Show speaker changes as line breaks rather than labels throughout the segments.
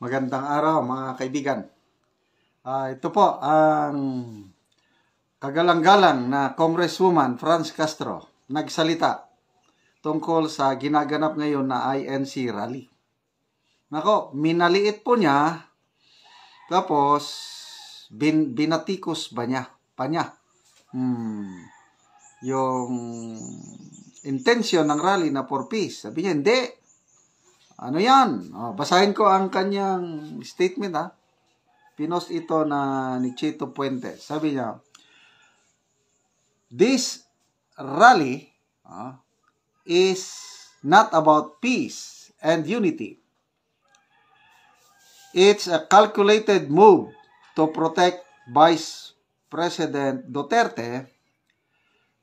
Magandang araw mga kaibigan. Ito po ang kagalang-galang na Congresswoman Franz Castro nagsalita tungkol sa ginaganap ngayon na INC rally. Nako, minaliit po niya, tapos binatikos pa niya yung intention ng rally na for peace. Sabi niya, hindi. Ano yan? Basahin ko ang kanyang statement. Pinost ito ni Chito Puente. Sabi niya, this rally is not about peace and unity. It's a calculated move to protect Vice President Duterte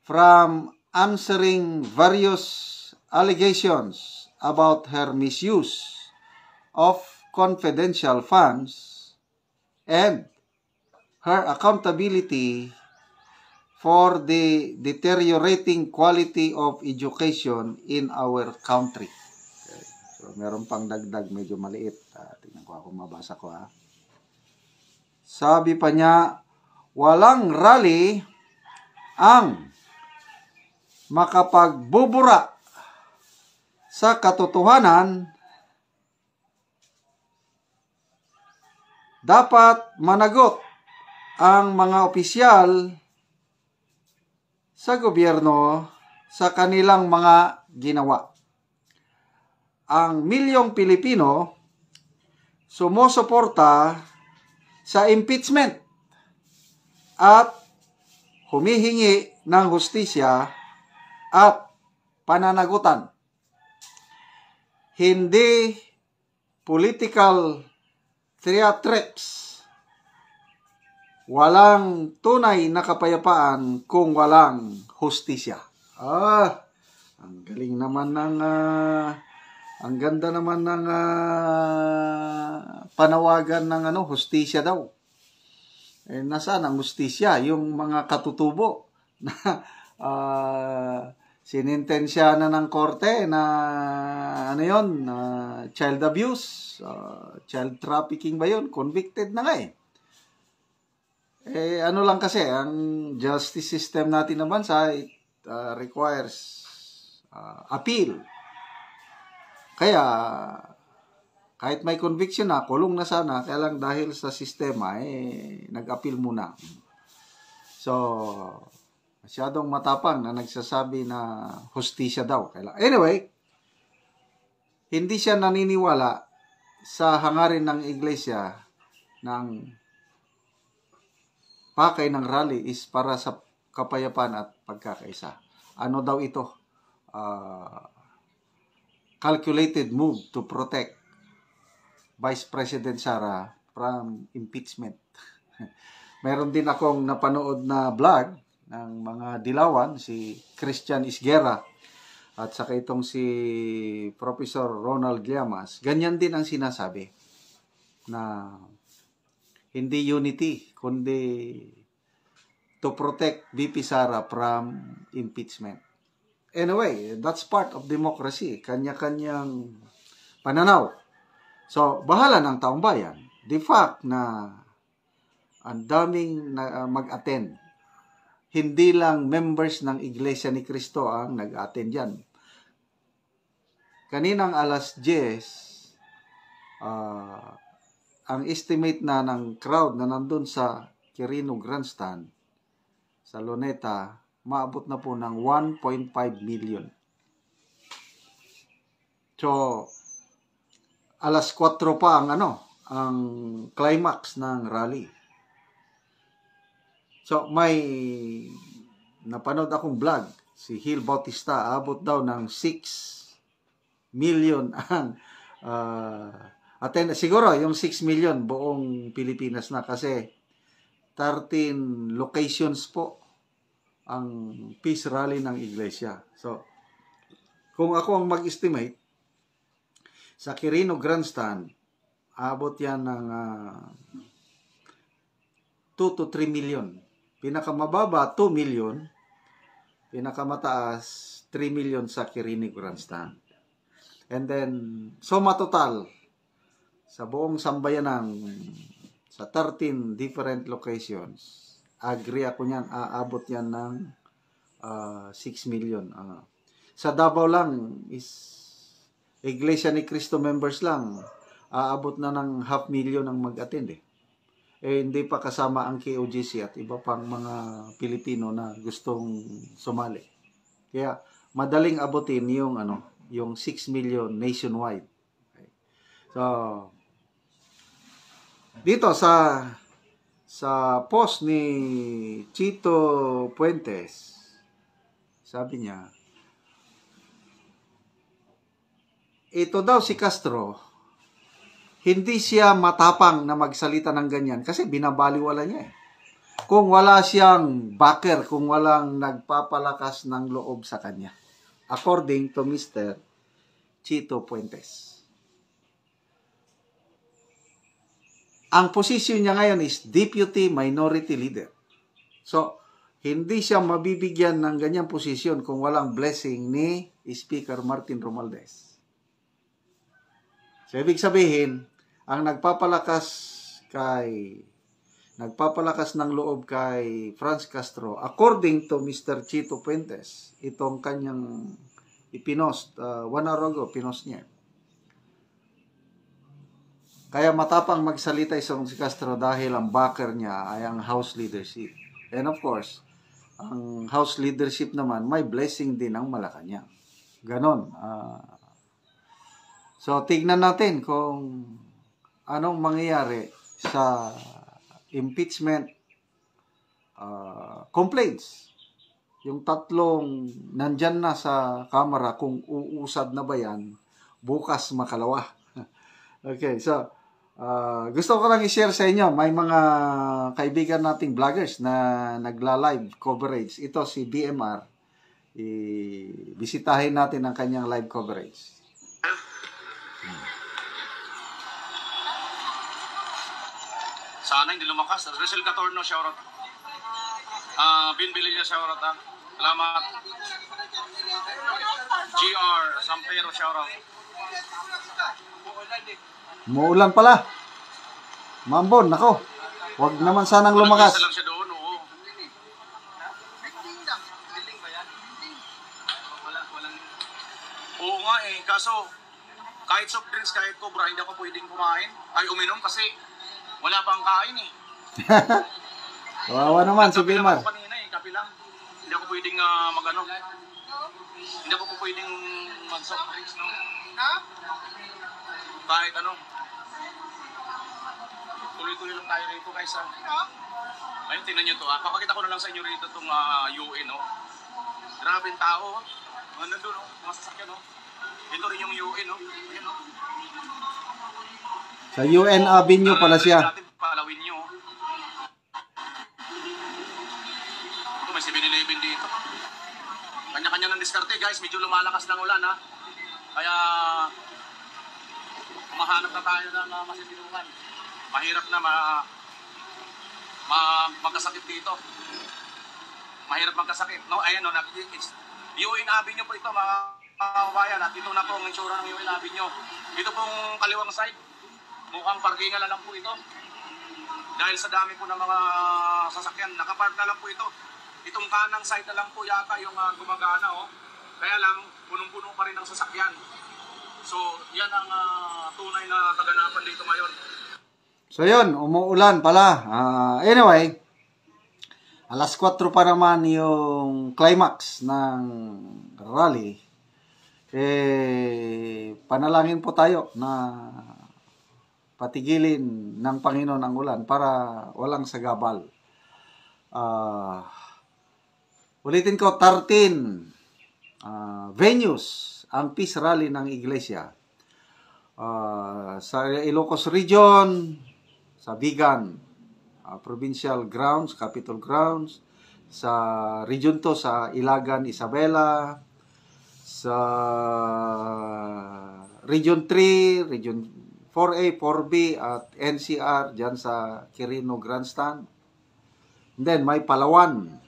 from answering various allegations about her misuse of confidential funds and her accountability for the deteriorating quality of education in our country. Okay. So, meron pang dagdag, medyo maliit. Tingnan ko ako, mabasa ko Sabi pa niya, walang rally ang makapagbubura sa katotohanan. Dapat managot ang mga opisyal sa gobyerno sa kanilang mga ginawa. Ang milyong Pilipino sumusuporta sa impeachment at humihingi ng hustisya at pananagutan. Hindi political theatrics. Walang tunay na kapayapaan kung walang hustisya. Ang galing naman ang ganda naman ng panawagan ng hustisya daw. Nasaan ang hustisya? Yung mga katutubo na sinintensya na ng korte na child abuse, child trafficking ba yun? Convicted na nga ano lang kasi, ang justice system natin na bansa, it requires appeal. Kaya, kahit may conviction na, kulong na sana, kaya lang dahil sa sistema, nag-appeal muna. So, masyadong matapang na nagsasabi na hustisya daw. Anyway, hindi siya naniniwala sa hangarin ng iglesia ng pakay ng rally is para sa kapayapaan at pagkakaisa. Ano daw ito? Calculated move to protect Vice President Sara from impeachment. Meron din akong napanood na vlog ng mga dilawan, si Christian Isguera at saka itong si Professor Ronald Llamas. Ganyan din ang sinasabi na hindi unity, kundi to protect VP Sara from impeachment. Anyway, that's part of democracy. Kanya-kanyang pananaw. So, bahala ng taong bayan. The fact na ang daming mag-attend, hindi lang members ng Iglesia ni Cristo ang nag-attend dyan. Kaninang alas 10, ang estimate na ng crowd na nandun sa Quirino Grandstand, sa Luneta, maabot na po ng 1.5 million. So, alas 4 pa ang climax ng rally. So, may napanood akong vlog, si Gil Bautista, abot daw ng 6 million ang attend. Siguro, yung 6 million buong Pilipinas na kasi 13 locations po ang peace rally ng iglesia. So, kung ako ang mag-estimate, sa Quirino Grandstand, abot yan ng 2 to 3 million. Pinakamababa, 2 million. Pinakamataas, 3 million sa Quirino Grandstand. And then, suma total, sa buong sambayanan, sa 13 different locations, agree ako niyan, aabot yan ng 6 million. Sa Davao lang is Iglesia ni Cristo members lang, aabot na ng 500,000 ang mag-attend eh. Hindi pa kasama ang KOGC at iba pang mga Pilipino na gustong sumali. Kaya madaling abutin yung 6 million nationwide. Okay. So dito sa post ni Chito Puentes, sabi niya, ito daw si Castro, hindi siya matapang na magsalita ng ganyan kasi binabaliwala niya eh. Kung wala siyang backer, kung walang nagpapalakas ng loob sa kanya. According to Mr. Chito Puentes. Ang posisyon niya ngayon is Deputy Minority Leader. So, hindi siya mabibigyan ng ganyang posisyon kung walang blessing ni Speaker Martin Romualdez. So, ibig sabihin, ang nagpapalakas ng loob kay Franz Castro, according to Mr. Chito Puentes, itong kanyang ipinost, 1 hour ago, pinost niya. Kaya matapang magsalita si Castro dahil ang backer niya ay ang House leadership. And of course, ang House leadership naman, may blessing din ang Malacanang. Ganon. So, tignan natin kung anong mangyayari sa impeachment complaints. Yung tatlong nandyan na sa Kamara, kung uusad na ba yan, bukas makalawa. Okay, so, gusto ko lang i-share sa inyo, may mga kaibigan nating vloggers na nagla-live coverage. Ito si BMR. Bisitahin natin ang kanyang live coverage.
Sana hindi lumakas. Rizal Catorno, shoutout. Binbili niya, shoutout ha. Salamat. GR, Sampero, shoutout.
Muulan pala. Mambon, nako. Huwag naman sanang lumakas.
Walang isa lang siya doon, oo. Oo nga eh. Kaso, kahit soft drinks, kahit cobra, hindi ako pwedeng kumain. Ay, uminom kasi wala pang kain eh.
Kawawa naman si
Kape lang
Bimar.
ako kanina eh, kape lang. Hindi ako pwedeng mag-ano. Hindi ako pwedeng mag-soft drinks, no? Kahit ano. Tuloy-tuloy lang tayo rito guys ha. Ayun, tingnan nyo to ha. Papakita ko na lang sa inyo rito itong UN, no? Grabe yung tao, ha? Mga nandun, no? Mga sasakyan, no? Ito rin yung UN, no? Ayan, no?
Sa UN Avenue pala siya.
Natin palawin nyo. Ito, may 7-Eleven dito. Kanya-kanya ng diskarte, guys. Medyo lumalakas ng ulan, ha? Kaya, kumahanap na tayo ng masipilukan. Mahirap na magkasakit dito. Mahirap magkasakit. No, ayan, no, UN Avenue po ito, mga kabayan. At ito na po ang itsura ng UN Avenue. Ito pong kaliwang side. Mukhang parkingan na lang po ito. Dahil sa dami po ng mga sasakyan, nakapark na lang po ito. Itong kanang side na lang po yata yung gumagana, oh. Kaya lang, punong-puno pa rin ang sasakyan. So, yan ang tunay na kaganapan dito ngayon.
So, yun, umuulan pala. Anyway, alas 4 pa naman yung climax ng rally. Panalangin po tayo na patigilin ng Panginoon ang ulan para walang sagabal. Ulitin ko, 13 venues ang peace rally ng iglesia. Sa Ilocos Region, sa Vigan, Provincial Grounds, Capitol Grounds, sa Region 2, sa Ilagan, Isabela, sa Region 3, Region 4A, 4B, at NCR, dyan sa Quirino Grandstand. And then, may Palawan,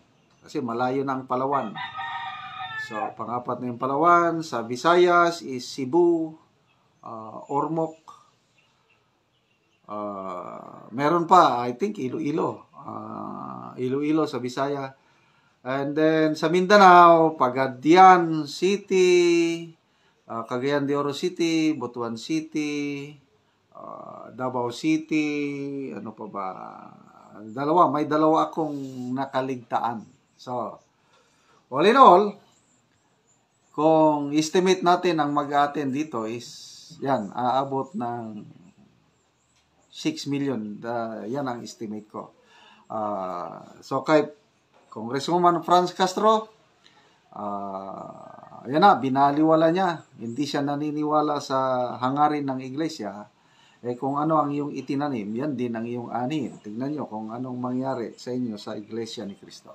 kasi malayo na ang Palawan. So, pang-apat na yung Palawan. Sa Visayas is Cebu, Ormoc, Meron pa, I think, Iloilo. Iloilo sa Bisaya. And then sa Mindanao, Pagadian City, Cagayan de Oro City, Butuan City, Davao City, ano pa ba? May dalawa akong nakaligtaan. So, all in all, kung estimate natin ang mag-attend dito is, yan, aabot ng 6 million. Yan ang estimate ko. So, kay Congresswoman Franz Castro, yan na, binaliwala niya. Hindi siya naniniwala sa hangarin ng iglesia. Kung ano ang iyong itinanim, yan din ang iyong anin. Tignan nyo kung anong mangyari sa inyo sa iglesia ni Cristo.